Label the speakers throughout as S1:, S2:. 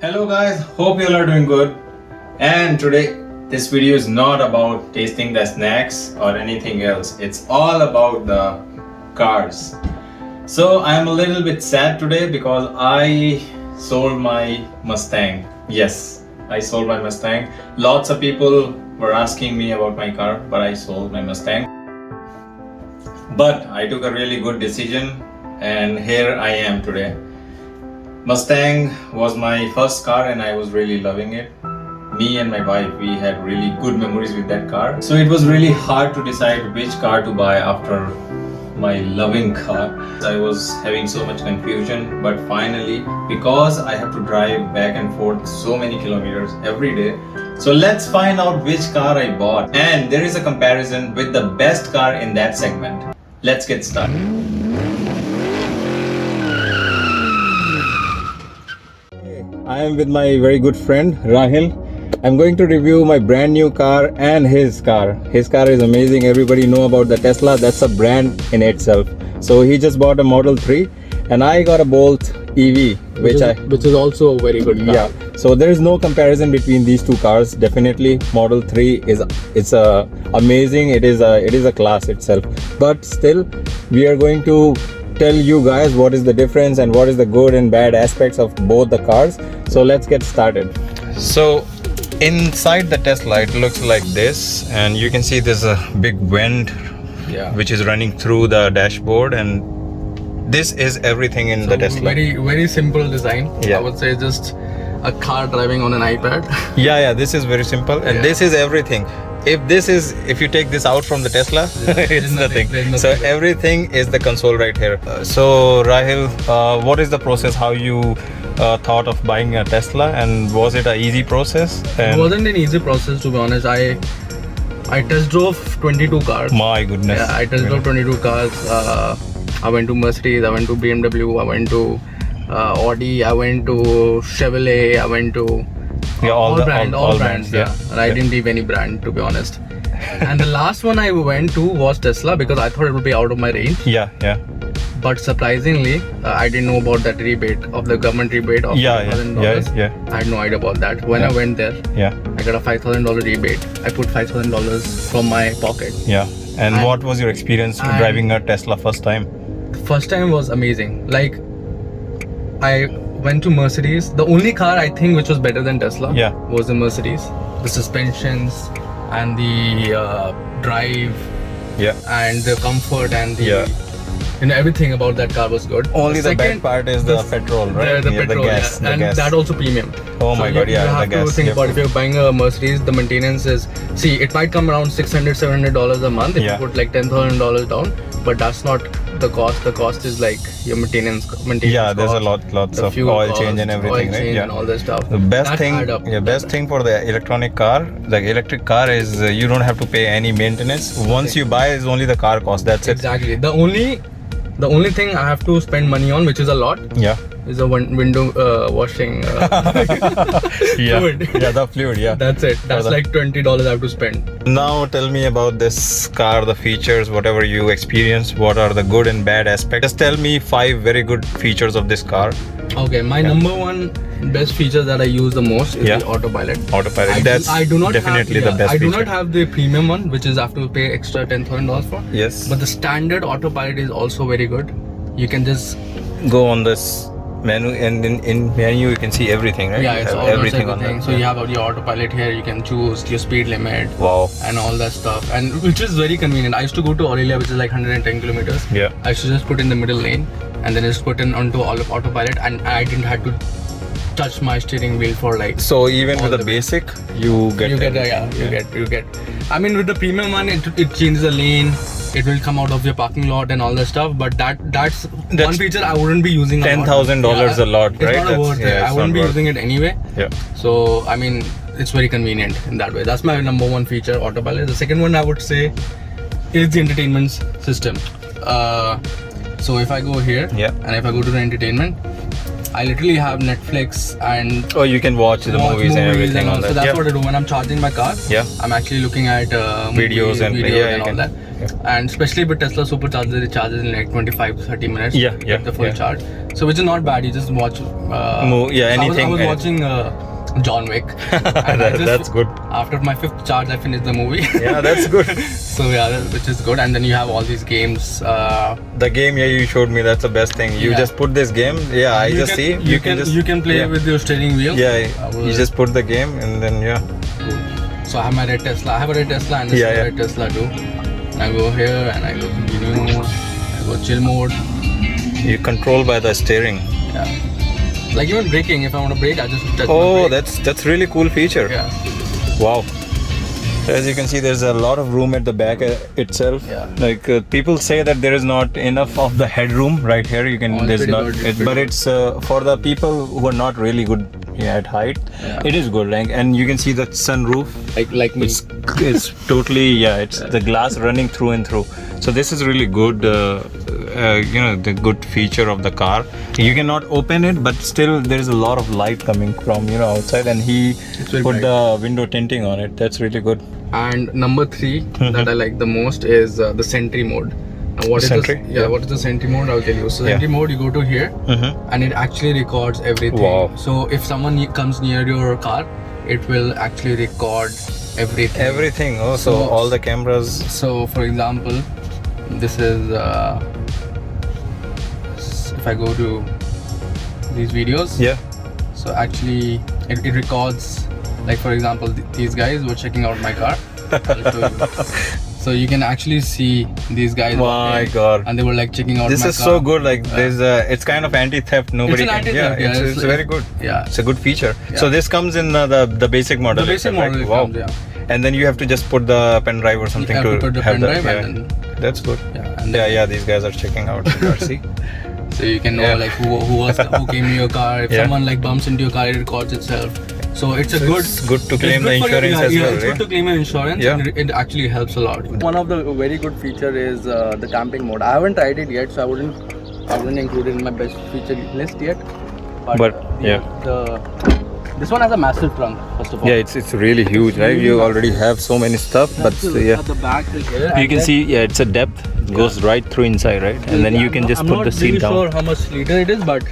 S1: Hello guys, hope you all are doing good. And today this video is not about tasting the snacks or anything else. It's all about the cars. So I'm a little bit sad today because I sold my Mustang. Yes, I sold my Mustang. Lots of people were asking me about my car, but I sold my Mustang. But I took a really good decision and here I am today. Mustang was my first car and I was really loving it. Me and my wife, we had really good memories with that car. So it was really hard to decide which car to buy after my loving car. I was having so much confusion, but finally, because I have to drive back and forth so many kilometers every day, so let's find out which car I bought. And there is a comparison with the best car in that segment. Let's get started. I am with my very good friend Rahil. I'm going to review my brand new car and his car. His car is amazing. Everybody know about the Tesla. That's a brand in itself. So he just bought a Model 3 and I got a Bolt EV, which
S2: is also a very good car.
S1: Yeah. So there is no comparison between these two cars. Definitely Model 3 is amazing. It is a class itself. But still we are going to tell you guys what is the difference and what is the good and bad aspects of both the cars. So let's get started. So inside the Tesla it looks like this, and you can see there's a big vent which is running through the dashboard, and this is everything in the Tesla.
S2: Very simple design.
S1: Yeah.
S2: I would say just a car driving on an iPad.
S1: Yeah, this is very simple, and this is everything. If you take this out from the Tesla, it's nothing. So everything is the console right here. So Rahil, what is the process? How you thought of buying a Tesla, and was it an easy process?
S2: It wasn't an easy process, to be honest. I test drove 22 cars.
S1: My goodness.
S2: Yeah, I test drove 22 cars. I went to Mercedes, I went to BMW, I went to Audi, I went to Chevrolet, I went to all brands. Yeah. And I didn't leave any brand, to be honest. And the last one I went to was Tesla because I thought it would be out of my range.
S1: Yeah.
S2: But surprisingly, I didn't know about that rebate of the government rebate of $5,000.
S1: Yeah.
S2: I had no idea about that. When I went there, I got a $5,000 rebate. I put $5,000 from my pocket.
S1: Yeah. And what was your experience driving a Tesla first time?
S2: The first time was amazing. Like, I went to Mercedes. The only car I think which was better than Tesla was the Mercedes. The suspensions and the drive and the comfort and the everything about that car was good.
S1: Only the bad part is the petrol, right?
S2: The petrol,
S1: gas.
S2: And that also premium.
S1: Oh my god,
S2: you have to think about if you're buying a Mercedes, the maintenance is, it might come around $600-700 a month if you put like $10,000 down, but that's not the cost. The cost is like your maintenance
S1: yeah, there's
S2: cost,
S1: lots of oil change and everything, right?
S2: And all that stuff.
S1: The best thing for the electric car is you don't have to pay any maintenance. Once you buy, is only the car cost. That's
S2: exactly. The only thing I have to spend money on, which is a lot, is a window washing fluid.
S1: The fluid,
S2: That's it. That's like $20 I have to spend.
S1: Now tell me about this car, the features, whatever you experienced, what are the good and bad aspects. Just tell me 5 very good features of this car.
S2: Okay, my number one best feature that I use the most is the autopilot.
S1: That's definitely the best feature.
S2: I do not have the premium one, which is I have to pay extra $10,000 for.
S1: Yes.
S2: But the standard autopilot is also very good. You can just
S1: go on this menu, and in menu you can see everything, right?
S2: Yeah, it's
S1: everything on that.
S2: So you have your autopilot here. You can choose your speed limit.
S1: Wow.
S2: And all that stuff, and which is very convenient. I used to go to Aurelia, which is like 110 kilometers.
S1: Yeah.
S2: I used to just put in the middle lane, and then just put in onto autopilot, and I didn't have to touch my steering wheel for like.
S1: So even with the basic, you get.
S2: I mean, with the premium one, it changes the lane. It will come out of your parking lot and all that stuff. But that's one feature I wouldn't be using.
S1: $10,000 a lot, right?
S2: It's not worth it. I wouldn't be using it anyway.
S1: Yeah.
S2: So I mean, it's very convenient in that way. That's my number one feature, autopilot. The second one I would say is the entertainment system. So if I go here and if I go to the entertainment, I literally have Netflix and
S1: Oh, you can watch the
S2: watch
S1: movies and everything
S2: all.
S1: on that.
S2: So that's
S1: yeah.
S2: what I do when I'm charging my car.
S1: Yeah.
S2: I'm actually looking at
S1: Videos and-
S2: videos
S1: yeah,
S2: and
S1: you
S2: all
S1: can-
S2: that. And especially with Tesla Supercharger, it charges in like 25 to 30 minutes.
S1: Yeah,
S2: to
S1: yeah,
S2: get the full
S1: yeah.
S2: charge. So which is not bad. You just watch.
S1: Anything.
S2: I was watching John Wick. And I just-
S1: That's good.
S2: After my 5th charge, I finished the movie.
S1: Yeah, that's good.
S2: So yeah, which is good. And then you have all these games.
S1: The game, yeah, you showed me. That's the best thing. You
S2: Yeah.
S1: just put this game. Yeah, I just see.
S2: You can play
S1: yeah.
S2: with your steering wheel.
S1: Yeah,
S2: I
S1: you
S2: will-
S1: just put the game and then yeah.
S2: So I have my red Tesla. I have a red Tesla and this
S1: Yeah,
S2: is a
S1: yeah.
S2: red Tesla too. And I go here and I go continue. I go chill mode.
S1: You control by the steering.
S2: Yeah. Like even braking, if I want to brake, I just touch my
S1: Oh,
S2: brake.
S1: that's really cool feature.
S2: Yeah.
S1: Wow. As you can see, there's a lot of room at the back itself.
S2: Yeah.
S1: Like people say that there is not enough of the headroom right here. You can
S2: Oh, it's
S1: there's
S2: pretty
S1: not,
S2: good, it's
S1: but
S2: pretty
S1: it's for the people who are not really good at height.
S2: Yeah.
S1: It is good. Like, and you can see the sunroof.
S2: Like me.
S1: It's totally it's the glass running through and through. So this is really good. The good feature of the car. You cannot open it, but still there is a lot of light coming from outside, and he
S2: very
S1: put
S2: bright.
S1: the window tinting on it. That's really good.
S2: And number 3 that I like the most is the Sentry mode. Now what is
S1: Sentry?
S2: this? Yeah, what is the Sentry mode? I'll tell you. So
S1: Yeah.
S2: Sentry mode, you go to here
S1: Mm-hmm.
S2: and it actually records everything.
S1: Wow.
S2: So if someone comes near your car, it will actually record everything.
S1: Everything. Oh, so
S2: So-
S1: all the cameras.
S2: So for example, this is if I go to these videos.
S1: Yeah.
S2: So actually it records, like for example these guys were checking out my car. I'll show you. So you can actually see these guys
S1: My
S2: walking,
S1: God.
S2: and they were like checking out
S1: This
S2: my
S1: is
S2: car.
S1: so good. Like it's kind of anti-theft. Nobody.
S2: an
S1: can-
S2: anti-theft, yeah,
S1: it's very good.
S2: Yeah.
S1: It's a good feature.
S2: Yeah.
S1: So this comes in the basic model.
S2: The basic
S1: itself, right?
S2: model
S1: Wow.
S2: comes, yeah.
S1: And then you have to just put the pen drive or something
S2: You have to put the
S1: have
S2: pen
S1: that.
S2: drive
S1: Yeah.
S2: and
S1: That's good.
S2: Yeah, and
S1: Yeah, these guys are checking out the car. See?
S2: so you can know
S1: Yeah.
S2: like who came in your car. If
S1: Yeah.
S2: someone like bumps into your car, it records itself. So it's a good.
S1: It's good to
S2: it's
S1: claim
S2: good
S1: the
S2: for your-
S1: insurance
S2: yeah,
S1: as
S2: yeah,
S1: well.
S2: It's good to claim your insurance.
S1: Yeah.
S2: And it actually helps a lot. One of the very good feature is the camping mode. I haven't tried it yet, so I wouldn't include it in my best feature list yet.
S1: But, yeah.
S2: This one has a massive trunk. First of all.
S1: Yeah, it's really huge, right?
S2: really
S1: You
S2: massive.
S1: already have so many stuff, but yeah.
S2: At the back is here.
S1: You
S2: and
S1: can
S2: then-
S1: see, yeah, it's a depth. It goes right through inside, right? And then you can just put the seat down.
S2: I'm not really sure how much liter it is, but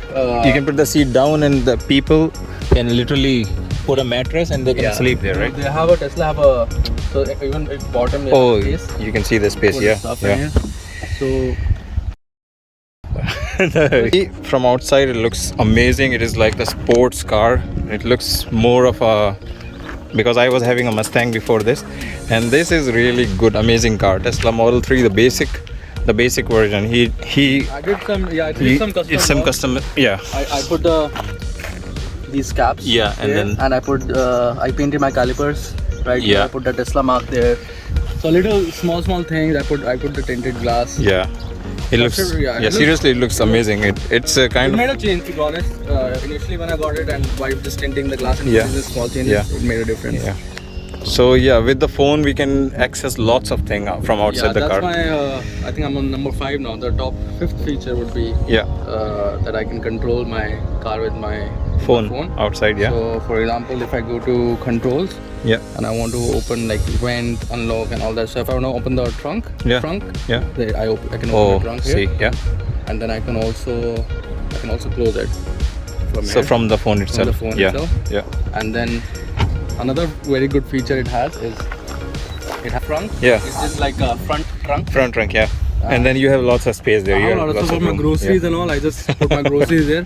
S1: You can put the seat down, and the people can literally put a mattress and they can sleep there, right?
S2: They have a Tesla have a so even at bottom they
S1: Oh,
S2: have space.
S1: you can see the space,
S2: Put
S1: yeah.
S2: stuff in
S1: Yeah.
S2: here.
S1: From outside, it looks amazing. It is like the sports car. It looks more of a, because I was having a Mustang before this, and this is really good, amazing car. Tesla Model 3, the basic version. He
S2: I did some custom.
S1: it's some
S2: work.
S1: custom, yeah.
S2: I put these caps.
S1: Yeah, and
S2: there,
S1: then-
S2: and I put I painted my calipers right.
S1: Yeah.
S2: I put the Tesla mark there. So little small things. I put the tinted glass.
S1: Yeah, it looks.
S2: yeah, it looks-
S1: Seriously, it looks amazing. It's a
S2: It
S1: kind
S2: made
S1: of.
S2: a change, to be honest. Initially when I got it and by just tinting the glass and
S1: Yeah.
S2: putting the small changes,
S1: Yeah.
S2: it made a difference.
S1: Yeah. So yeah, with the phone we can access lots of things from outside the
S2: that's
S1: car.
S2: my. I think I'm on number 5 now. The top 5th feature would be
S1: Yeah,
S2: that I can control my car with my
S1: phone outside. Yeah,
S2: So for example, if I go to controls
S1: yeah,
S2: and I want to open like vent, unlock, and all that stuff, I want to open the trunk.
S1: Yeah.
S2: Trunk.
S1: yeah.
S2: I can open
S1: Oh,
S2: the trunk
S1: see,
S2: here,
S1: yeah.
S2: and then I can also close it. From
S1: So
S2: here.
S1: from the phone itself.
S2: the phone
S1: yeah,
S2: itself.
S1: yeah,
S2: And then another very good feature it has is it has trunk.
S1: Yeah.
S2: It's just like a front trunk.
S1: front trunk. Yeah, and then you have lots of space there.
S2: I
S1: You
S2: have a
S1: have
S2: lot of
S1: lots
S2: stuff
S1: of
S2: for my
S1: room.
S2: groceries and all. I just put my groceries there.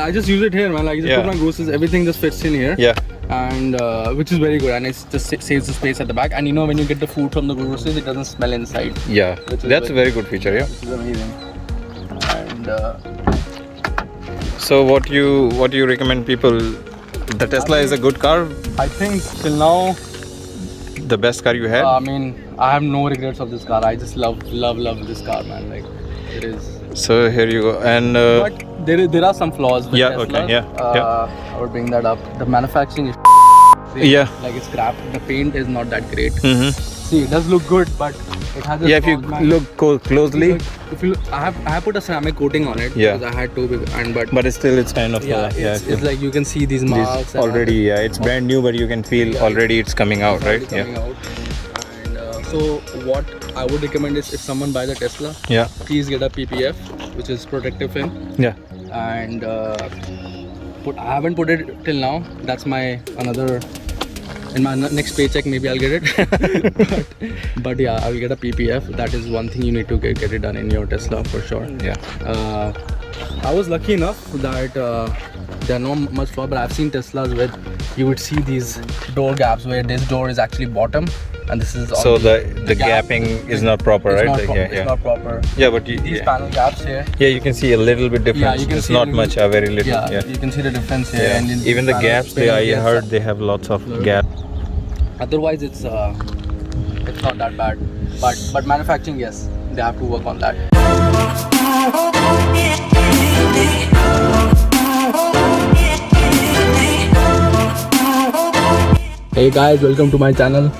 S2: I just use it here, man. Like, I just
S1: Yeah.
S2: put my groceries. Everything just fits in here.
S1: Yeah,
S2: And which is very good, and it just saves the space at the back. And when you get the food from the groceries, it doesn't smell inside.
S1: yeah.
S2: Which is
S1: That's a very good feature. Yeah.
S2: Which is amazing. And
S1: So what you recommend people? The Tesla is a good car.
S2: I think till now,
S1: The best car you had.
S2: I mean, I have no regrets of this car. I just love this car, man. Like, it is.
S1: So here you go. And
S2: But there are some flaws with
S1: Yeah,
S2: Tesla.
S1: okay, yeah.
S2: I would bring that up. The manufacturing is
S1: yeah.
S2: like it's crap. The paint is not that great.
S1: Mm-hmm.
S2: See, it does look good, but it has a
S1: Yeah, if you
S2: small mark.
S1: look closely,
S2: If you look, I have put a ceramic coating on it.
S1: Yeah.
S2: Because I had to, but
S1: but still it's kind of
S2: it's like you can see these marks.
S1: this already. Yeah, it's brand new, but you can feel already it's coming out,
S2: it's
S1: right?
S2: already coming out. And so what I would recommend is if someone buys a Tesla,
S1: Yeah.
S2: please get a PPF, which is protective film,
S1: Yeah.
S2: and I haven't put it till now. That's my another. In my next paycheck, maybe I'll get it. but yeah, I'll get a PPF. That is one thing you need to get it done in your Tesla for sure.
S1: Yeah.
S2: I was lucky enough that there are not much flaw, but I've seen Teslas where you would see these door gaps where this door is actually bottom and this is
S1: So
S2: on
S1: the
S2: gap.
S1: gapping is not proper,
S2: It's
S1: right?
S2: not
S1: Like,
S2: proper.
S1: yeah,
S2: It's
S1: yeah.
S2: not proper.
S1: Yeah, but
S2: These panel gaps here.
S1: yeah, you can see a little bit difference.
S2: you can
S1: it's
S2: see a
S1: not
S2: little-
S1: much, very little.
S2: Yeah,
S1: Yeah.
S2: you can see the difference here.
S1: Yeah.
S2: And in
S1: Even the
S2: panel-
S1: gaps,
S2: panel
S1: I
S2: gaps
S1: heard
S2: are-
S1: they have lots of
S2: Blurred.
S1: gap.
S2: Otherwise, it's not that bad. But manufacturing, yes, they have to work on that. Hey guys, welcome to my channel.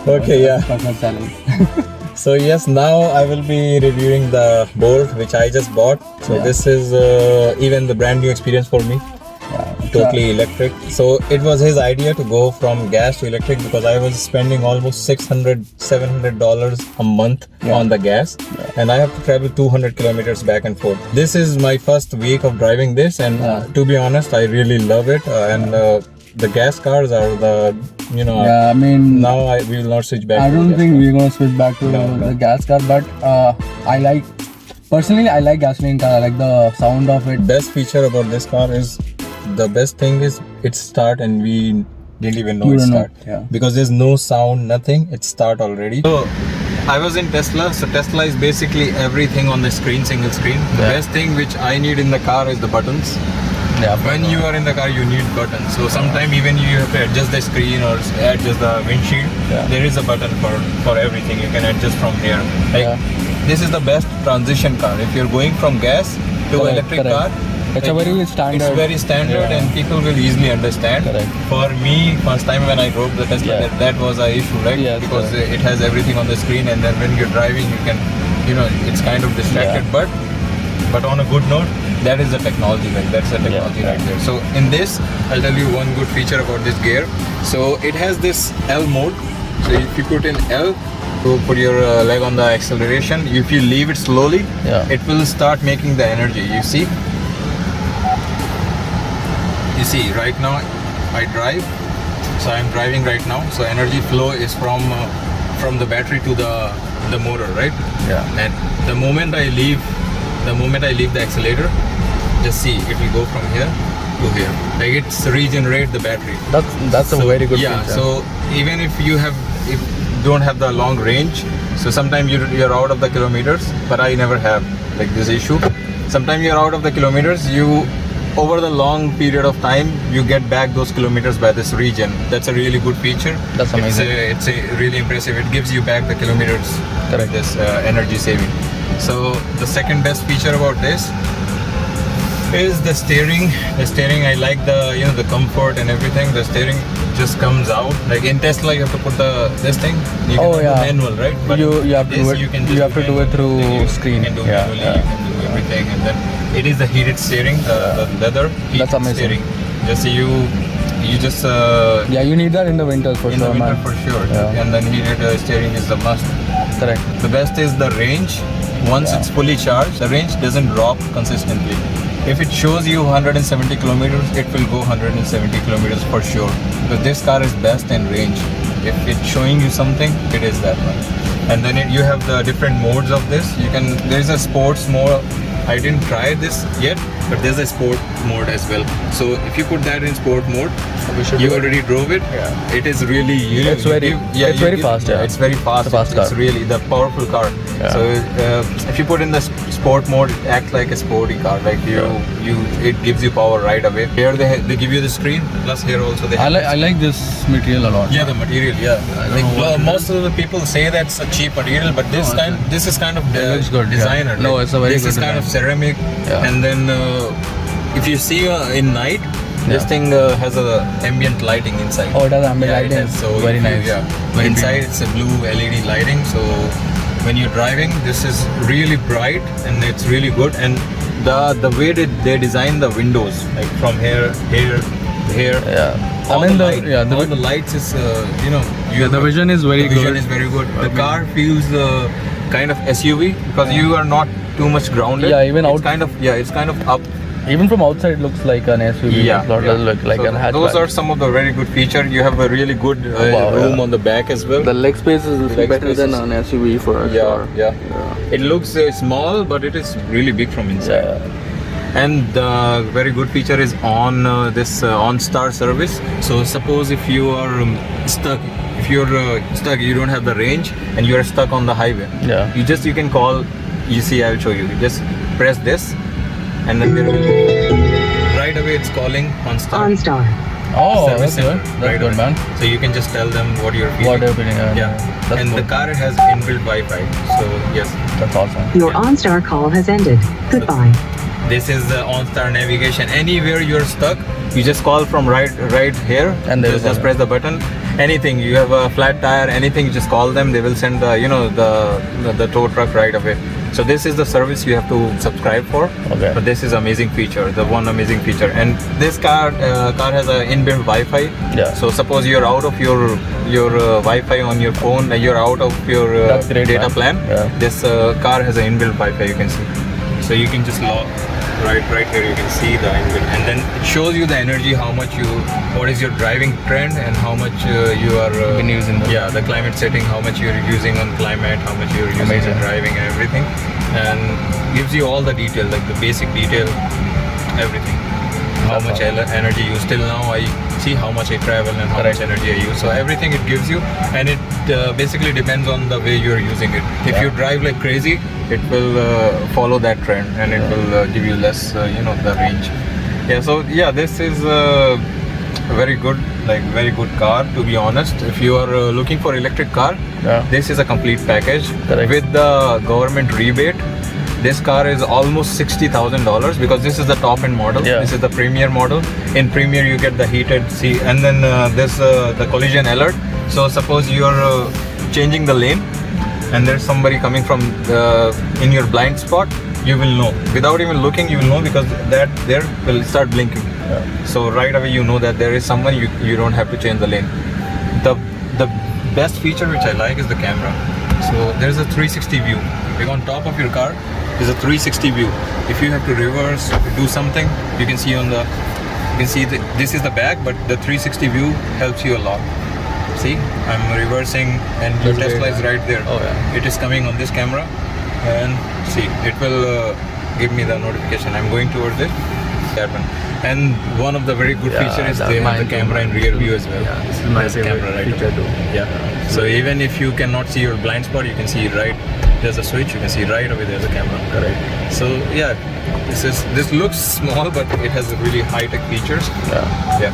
S1: Okay, yeah.
S2: Personal channel.
S1: So yes, now I will be reviewing the Bolt which I just bought. So
S2: Yeah.
S1: this is even the brand new experience for me. Totally electric. So it was his idea to go from gas to electric because I was spending almost $600-700 a month on the gas, and I have to travel 200 kilometers back and forth. This is my first week of driving this, and to be honest, I really love it. The gas cars are the
S2: I mean,
S1: now we will not switch back.
S2: I
S1: to
S2: don't
S1: gas
S2: think
S1: cars.
S2: we're gonna switch back to
S1: No.
S2: the gas car, but personally, I like gasoline car. I like the sound of it.
S1: Best feature about this car is the best thing is it start and we didn't even know
S2: You
S1: it
S2: don't know,
S1: start
S2: yeah.
S1: because there's no sound, nothing. It start already. So I was in Tesla. So Tesla is basically everything on the screen, single screen. The
S2: Yeah.
S1: best thing which I need in the car is the buttons.
S2: Yeah,
S1: When you are in the car, you need buttons. So sometime even you have to adjust the screen or adjust the windshield.
S2: Yeah.
S1: There is a button for everything. You can adjust from here. Like,
S2: Yeah.
S1: this is the best transition car. If you're going from gas to
S2: Correct,
S1: electric
S2: correct.
S1: car,
S2: It's a very standard.
S1: It's very standard,
S2: Yeah.
S1: and people will easily understand.
S2: Correct.
S1: For me, first time when I drove the Tesla,
S2: Yeah.
S1: that was a issue, right?
S2: Yes,
S1: because
S2: correct.
S1: it has everything on the screen, and then when you're driving, you can, it's kind of distracted.
S2: Yeah.
S1: But on a good note, that is the technology, right? That's the technology right there. So in this, I'll tell you one good feature about this gear. So it has this L mode. So if you put in L to put your leg on the acceleration, if you leave it slowly,
S2: Yeah.
S1: it will start making the energy. You see? You see, right now I drive. So I'm driving right now. So energy flow is from the battery to the motor, right?
S2: Yeah.
S1: And the moment I leave the accelerator, just see it will go from here to here. Like it's regenerate the battery.
S2: That's a very good
S1: Yeah.
S2: feature.
S1: So even if you don't have the long range, so sometimes you're out of the kilometers, but I never have like this issue. Sometimes you're out of the kilometers, over the long period of time you get back those kilometers by this regen. That's a really good feature.
S2: That's amazing.
S1: It's a really impressive. It gives you back the kilometers.
S2: Correct.
S1: This energy saving. So the second best feature about this is the steering. The steering, I like the comfort and everything. The steering just comes out. Like in Tesla, you have to put this thing. You can do manual, right? But
S2: you have to
S1: this,
S2: do it.
S1: you can
S2: You
S1: just
S2: have to do it
S1: manual.
S2: through
S1: You
S2: screen.
S1: can do
S2: Yeah,
S1: manually.
S2: yeah.
S1: You can do everything, and then it is the heated steering, the leather heated
S2: That's amazing.
S1: steering. Just you just
S2: Yeah, you need that in the winters for
S1: in
S2: sure,
S1: the winter
S2: man.
S1: for sure.
S2: Yeah.
S1: And then heated steering is the must.
S2: Correct.
S1: The best is the range. Once it's fully charged, the range doesn't drop consistently. If it shows you 170 kilometers, it will go 170 kilometers for sure. Because this car is best in range. If it's showing you something, it is that one. And then you have the different modes of this. There's a sports mode. I didn't try this yet, but there's a sport mode as well. So if you put that in sport mode, you already drove it.
S2: Yeah.
S1: It is really
S2: It's very fast, yeah.
S1: It's very fast.
S2: It's a fast
S1: It's
S2: car.
S1: really the powerful car.
S2: Yeah.
S1: So if you put in the sport mode, it acts like a sporty car. Like it gives you power right away. Here they give you the screen. Plus here also they have.
S2: I like this material a lot.
S1: Yeah, the material. Yeah, most of the people say that's a cheap material, but this is kind of
S2: looks good, yeah.
S1: designer.
S2: No, it's a very
S1: This
S2: good
S1: is kind of ceramic,
S2: Yeah.
S1: and then if you see in night, This thing has a ambient lighting inside.
S2: Oh, it has ambient lighting.
S1: It has, so
S2: Very
S1: if you-
S2: nice.
S1: Yeah.
S2: Very
S1: Inside it's a blue LED lighting. So when you're driving, this is really bright and it's really good. And the way they design the windows, like from here,
S2: Yeah.
S1: all
S2: I mean,
S1: all the lights is
S2: the vision is very
S1: the vision
S2: good.
S1: is very good. The car feels kind of SUV because you are not too much grounded.
S2: Yeah, even
S1: it's
S2: out-
S1: kind of up.
S2: Even from outside, it looks like an SUV.
S1: Yeah,
S2: It doesn't look like
S1: So
S2: an hatchback.
S1: those are some of the very good features. You have a really good
S2: Wow,
S1: room
S2: yeah.
S1: on the back as well.
S2: The leg space is
S1: Leg
S2: better than
S1: space
S2: an SUV for sure.
S1: yeah. It looks small, but it is really big from inside.
S2: Yeah.
S1: And the very good feature is on this OnStar service. So suppose if you are stuck, you don't have the range, and you are stuck on the highway.
S2: Yeah.
S1: You can call. You see, I'll show you. You just press this, and then there will be right away. It's calling OnStar.
S3: OnStar.
S2: Oh,
S1: Service
S2: that's
S1: center,
S2: good. That's
S1: right
S2: good,
S1: away.
S2: man.
S1: So you can just tell them what you're feeling.
S2: What you're feeling,
S1: Yeah.
S2: That's
S1: And
S2: cool.
S1: the car has inbuilt Wi-Fi. So yes,
S2: That's awesome.
S3: Your OnStar call has ended. Goodbye.
S1: this is the OnStar navigation. Anywhere you're stuck, you just call from right here,
S2: And they will
S1: just
S2: call
S1: press the button. Anything, you have a flat tire, anything, you just call them. They will send the tow truck right away. So this is the service you have to subscribe for.
S2: Okay.
S1: But this is amazing feature, the one amazing feature. And this car has an inbuilt Wi-Fi.
S2: Yeah.
S1: So suppose you're out of your Wi-Fi on your phone, you're out of your
S2: That's great,
S1: data
S2: man.
S1: plan.
S2: Yeah.
S1: This car has an inbuilt Wi-Fi. You can see. So you can just log right here. You can see the inbuilt, and then it shows you the energy, what is your driving trend, and how much you are
S2: Been using them.
S1: Yeah, the climate setting, how much you're using on climate, how much you're using
S2: Amazing.
S1: on driving and everything, and gives you all the detail, like the basic detail, everything. How
S2: That's
S1: much
S2: awesome.
S1: energy you use. Till now I see how much I travel and how
S2: Correct.
S1: much energy I use. So everything it gives you, and it basically depends on the way you're using it. If
S2: Yeah.
S1: you drive like crazy, it will follow that trend, and it will give you less, the range. Yeah. So yeah, this is a very good car, to be honest. If you are looking for electric car,
S2: Yeah.
S1: this is a complete package.
S2: Correct.
S1: With the government rebate. This car is almost $60,000 because this is the top end model.
S2: Yeah.
S1: This is the premier model. In premier, you get the heated seat, and then the collision alert. So suppose you're changing the lane, and there's somebody coming from in your blind spot, you will know without even looking. You will know because that there will start blinking.
S2: Yeah.
S1: So right away you know that there is someone. You don't have to change the lane. The best feature which I like is the camera. So there's a 360 view. Like on top of your car, there's a 360 view. If you have to reverse, do something, you can see this is the back, but the 360 view helps you a lot. See, I'm reversing, and your
S2: That's
S1: Tesla
S2: great.
S1: is right there.
S2: Oh, yeah.
S1: It is coming on this camera, and see, it will give me the notification. I'm going towards it. That one. And one of the very good
S2: Yeah,
S1: features is
S2: that's
S1: they have the
S2: mine
S1: camera in rear view as well.
S2: Yeah, this is my
S1: There's a
S2: favorite
S1: camera right
S2: feature
S1: away.
S2: too.
S1: Yeah. So even if you cannot see your blind spot, you can see right. There's a switch. You can see right away. There's a camera.
S2: Correct.
S1: So yeah, this looks small, but it has really high-tech features.
S2: Yeah.
S1: Yeah.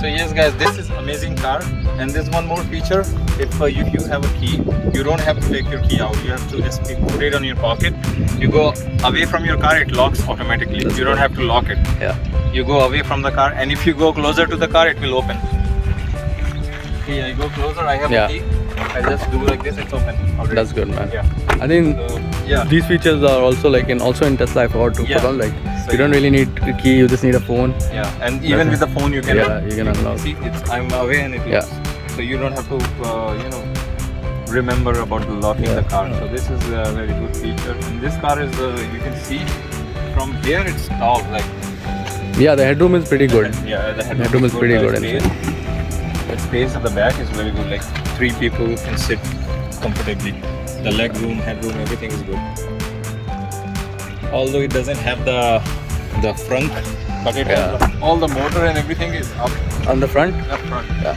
S1: So yes, guys, this is amazing car, and there's one more feature. If you have a key, you don't have to take your key out. You have to just put it on your pocket. You go away from your car, it locks automatically. You don't have to lock it.
S2: Yeah.
S1: You go away from the car, and if you go closer to the car, it will open. See, I go closer. I have
S2: Yeah.
S1: the key. I just do like this. It's open already.
S2: That's good, man.
S1: Yeah.
S2: I think
S1: So yeah.
S2: these features are also in Tesla. I forgot to
S1: Yeah.
S2: put on
S1: So
S2: you don't really need a key. You just need a phone.
S1: Yeah, and even with the phone you can.
S2: Yeah, you can unlock.
S1: See, I'm away and it
S2: Yeah.
S1: locks. So you don't have to, remember about locking
S2: Yeah.
S1: the car. So this is a very good feature. And this car is, you can see from here it's tall. Like
S2: Yeah, the headroom is pretty good.
S1: Yeah, the
S2: Headroom is pretty good
S1: Space. The space at the back is very good. Like 3 people can sit comfortably. The leg room, headroom, everything is good. Although it doesn't have the front, but it has all the motor and everything is up
S2: On the front,
S1: front.
S2: yeah,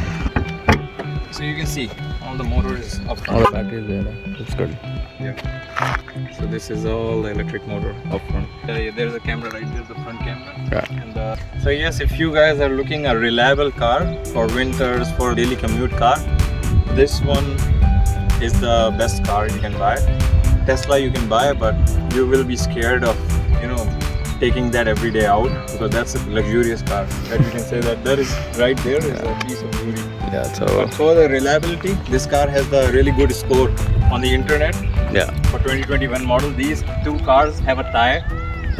S1: So you can see all the motor is up
S2: all
S1: front.
S2: the battery is there. It's good.
S1: Yeah. So this is all the electric motor up front. Yeah, there's a camera right there, the front camera.
S2: Yeah.
S1: And so yes, if you guys are looking a reliable car for winters, for daily commute car, this one is the best car you can buy. Tesla you can buy, but you will be scared of taking that every day out, because that's a luxurious car. That you can say that is right there is a piece of beauty.
S2: Yeah, so
S1: But for the reliability, this car has the really good score on the internet.
S2: yeah,
S1: For 2021 model, these two cars have a tie.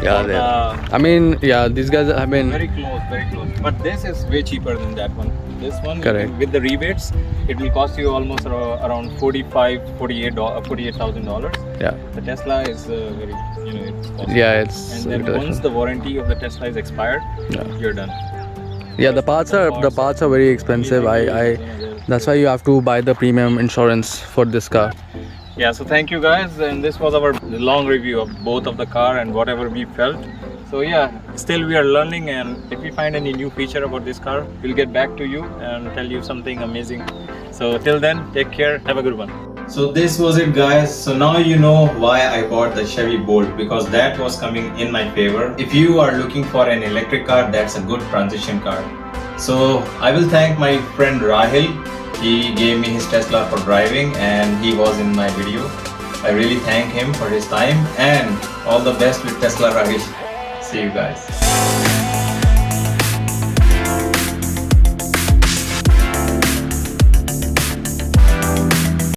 S2: yeah.
S1: for
S2: They,
S1: the-
S2: I mean, yeah, these guys have been.
S1: very close, very close. But this is way cheaper than that one. This one,
S2: Correct.
S1: with the rebates, it will cost you almost around $48,000.
S2: Yeah,
S1: The Tesla is very, it's costly.
S2: yeah, it's.
S1: And then once the warranty of the Tesla is expired,
S2: Yeah.
S1: you're done.
S2: Yeah, the parts are very expensive. That's why you have to buy the premium insurance for this car.
S1: Yeah, so thank you guys, and this was our long review of both of the car and whatever we felt. So yeah, still we are learning, and if we find any new feature about this car, we'll get back to you and tell you something amazing. So till then, take care, have a good one. So this was it, guys. So now you know why I bought the Chevy Bolt, because that was coming in my favor. If you are looking for an electric car, that's a good transition car. So I will thank my friend Rahil. He gave me his Tesla for driving and he was in my video. I really thank him for his time, and all the best with Tesla, Rahil. See you guys.